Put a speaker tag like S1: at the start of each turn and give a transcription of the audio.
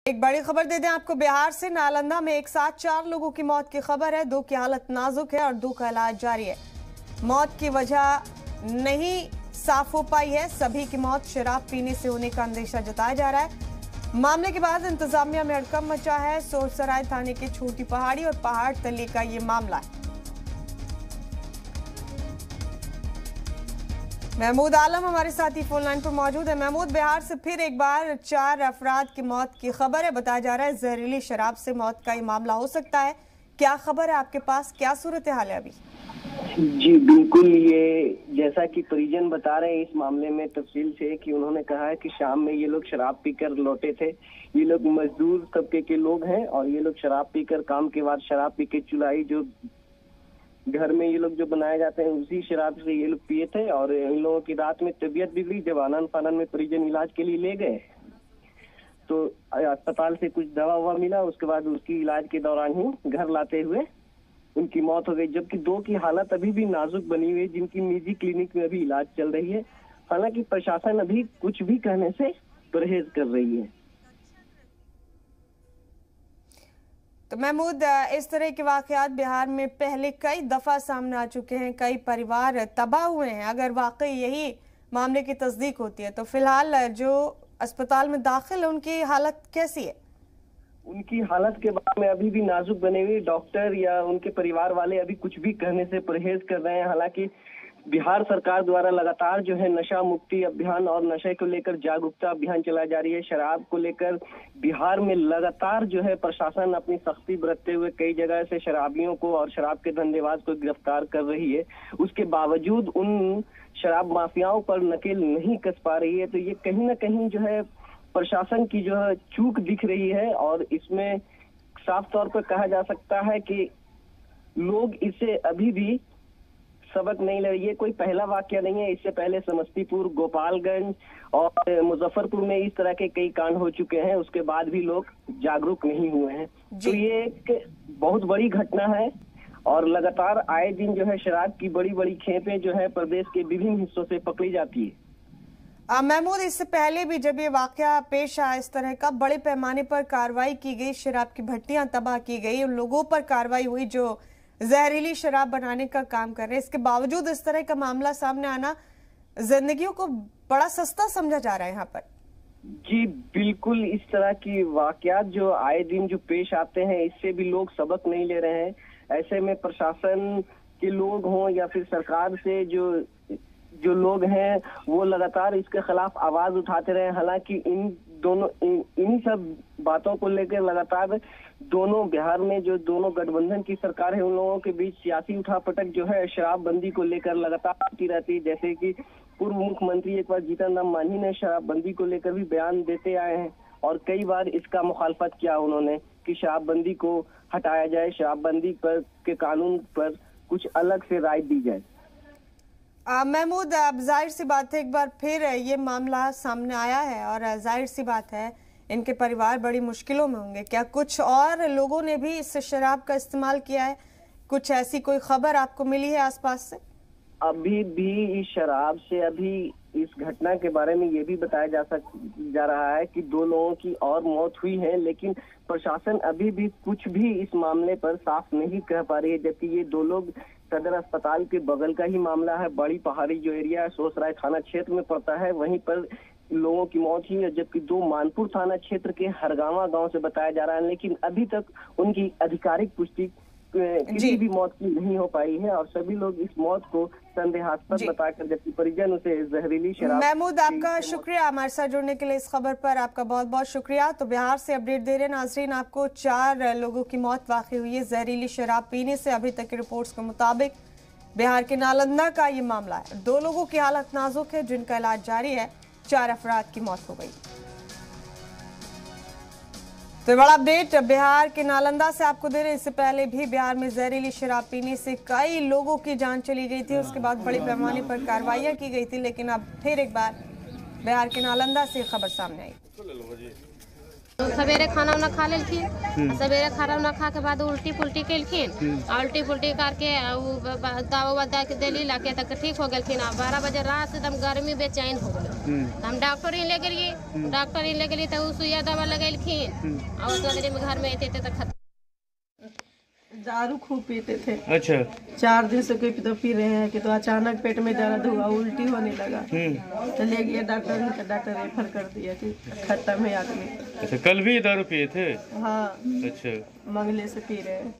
S1: एक बड़ी खबर दे दें आपको। बिहार से नालंदा में एक साथ 4 लोगों की मौत की खबर है। 2 की हालत नाजुक है और 2 का इलाज जारी है। मौत की वजह नहीं साफ हो पाई है। सभी की मौत शराब पीने से होने का अंदेशा जताया जा रहा है। मामले के बाद इंतजामिया में हड़कंप मचा है। सोरसराय थाने के छोटी पहाड़ी और पहाड़ तले का ये मामला है। महमूद आलम हमारे साथी फोन लाइन पर मौजूद है। महमूद, बिहार से फिर एक बार 4 अफराद की मौत की खबर है। बताया जा रहा है जहरीली शराब से मौत का ये मामला हो सकता है। क्या खबर है आपके पास, क्या सूरत हाल है अभी?
S2: जी बिल्कुल, ये जैसा कि परिजन बता रहे हैं इस मामले में तफसील से कि उन्होंने कहा है कि शाम में ये लोग शराब पीकर लौटे थे। ये लोग मजदूर तबके के लोग हैं और ये लोग शराब पीकर काम के बाद शराब पी के चुलाई जो घर में ये लोग जो बनाए जाते हैं उसी शराब से ये लोग पिए थे और इन लोगों की रात में तबीयत बिगड़ी। जब आनन फानन में परिजन इलाज के लिए ले गए तो अस्पताल से कुछ दवा ववा मिला। उसके बाद उसकी इलाज के दौरान ही घर लाते हुए उनकी मौत हो गई, जबकि 2 की हालत अभी भी नाजुक बनी हुई है, जिनकी निजी क्लिनिक में अभी इलाज चल रही है। हालांकि प्रशासन अभी कुछ भी कहने से परहेज कर रही है।
S1: तो महमूद, इस तरह के वाकयात बिहार में पहले कई दफा सामने आ चुके हैं, कई परिवार तबाह हुए हैं। अगर वाकई यही मामले की तस्दीक होती है तो फिलहाल जो अस्पताल में दाखिल है उनकी हालत कैसी है?
S2: उनकी हालत के बारे में अभी भी नाजुक बने हुए डॉक्टर या उनके परिवार वाले अभी कुछ भी कहने से परहेज कर रहे हैं। हालांकि बिहार सरकार द्वारा लगातार जो है नशा मुक्ति अभियान और नशे को लेकर जागरूकता अभियान चलाया जा रही है। शराब को लेकर बिहार में लगातार जो है प्रशासन अपनी सख्ती बरतते हुए कई जगह से शराबियों को और शराब के धंधेबाज को गिरफ्तार कर रही है। उसके बावजूद उन शराब माफियाओं पर नकेल नहीं कस पा रही है। तो ये कहीं ना कहीं जो है प्रशासन की जो है चूक दिख रही है और इसमें साफ तौर पर कहा जा सकता है कि लोग इसे अभी भी सबक नहीं ले रही है। कोई पहला वाकया नहीं है। इससे पहले समस्तीपुर, गोपालगंज और मुजफ्फरपुर में इस तरह के कई कांड हो चुके हैं। उसके बाद भी लोग जागरूक नहीं हुए हैं। तो ये एक बहुत बड़ी घटना है और लगातार आए दिन जो है शराब की बड़ी बड़ी खेपें जो है प्रदेश के विभिन्न हिस्सों से पकड़ी जाती है।
S1: महमूद, इससे पहले भी जब ये वाकया पेश आया इस तरह का, बड़े पैमाने पर कार्रवाई की गई, शराब की भट्टियां तबाह की गई, उन लोगों पर कार्रवाई हुई जो जहरीली शराब बनाने का काम कर रहे हैं। इसके बावजूद इस तरह का मामला सामने आना जिंदगियों को बड़ा सस्ता समझा जा रहा है यहाँ पर।
S2: जी बिल्कुल, इस तरह की वाकयात जो आए दिन जो पेश आते हैं इससे भी लोग सबक नहीं ले रहे हैं। ऐसे में प्रशासन के लोग हों या फिर सरकार से जो लोग हैं वो लगातार इसके खिलाफ आवाज उठाते रहे। हालांकि इन्हीं सब बातों को लेकर लगातार दोनों बिहार में जो दोनों गठबंधन की सरकार है उन लोगों के बीच सियासी उठापटक जो है शराबबंदी को लेकर लगातार होती रहती है। जैसे कि पूर्व मुख्यमंत्री एक बार जीतन राम मांझी ने शराबबंदी को लेकर भी बयान देते आए हैं और कई बार इसका मुखालफत किया उन्होंने कि शराबबंदी को हटाया जाए, शराबबंदी पर के कानून पर कुछ अलग से राय दी जाए।
S1: महमूद, अब जाहिर सी बात है एक बार फिर ये मामला सामने आया है और जाहिर सी बात है इनके परिवार बड़ी मुश्किलों में होंगे। क्या कुछ और लोगों ने भी इस शराब का इस्तेमाल किया है? कुछ ऐसी कोई खबर आपको मिली है आसपास से?
S2: अभी भी इस शराब से अभी इस घटना के बारे में ये भी बताया जा रहा है कि 2 लोगों की और मौत हुई है, लेकिन प्रशासन अभी भी कुछ भी इस मामले पर साफ नहीं कह पा रही है। जबकि ये 2 लोग सदर अस्पताल के बगल का ही मामला है। बड़ी पहाड़ी जो एरिया है सोरसराय थाना क्षेत्र में पड़ता है, वहीं पर लोगों की मौत हुई है। जबकि 2 मानपुर थाना क्षेत्र के हरगावा गांव से बताया जा रहा है, लेकिन अभी तक उनकी आधिकारिक पुष्टि किसी भी मौत की नहीं हो पाई है और सभी लोग इस मौत को संदेहास्पद बताकर जबकि परिजन उसे जहरीली शराब।
S1: महमूद, आपका शुक्रिया हमारे साथ जुड़ने के लिए। इस खबर पर आपका बहुत बहुत शुक्रिया। तो बिहार से अपडेट दे रहे नाजरीन आपको। 4 लोगों की मौत वाकई हुई है जहरीली शराब पीने से। अभी तक की रिपोर्ट्स के मुताबिक बिहार के नालंदा का ये मामला है। 2 लोगों की हालत नाजुक है जिनका इलाज जारी है। 4 अफराद की मौत हो गई। तो बड़ा अपडेट बिहार के नालंदा से आपको दे रहे हैं। इससे पहले भी बिहार में जहरीली शराब पीने से कई लोगों की जान चली गई थी। उसके बाद बड़े पैमाने पर कार्रवाइयां की गई थी, लेकिन अब फिर एक बार बिहार के नालंदा से खबर सामने आई।
S3: सवेरे खाना उना खा लेलखिन, सवेरे खाना उना खा के बाद उल्टी पुल्टी केलखिन, उल्टी पुल्टी करके दवा दे के दिली लाके तक ठीक हो गलखिन। 12 बजे रात से एकदम गर्मी बेचैन हो गए। तो हम डॉक्टर ही ले गए, डॉक्टर ही ले गए तो उ सुइया दवा लगेलखिन और उतना देर में घर में अते तो खत्म।
S4: दारू खूब पीते थे।
S5: अच्छा।
S4: 4 दिन से कोई तो पी रहे हैं कि तो अचानक पेट में दर्द हुआ, उल्टी होने लगा तो ले गए डॉक्टर ने, तो डॉक्टर रेफर कर दिया कि खत्म है आदमी।
S5: अच्छा, कल भी दारू पिए थे?
S4: हाँ।
S5: अच्छा,
S4: मंगले से पी रहे हैं।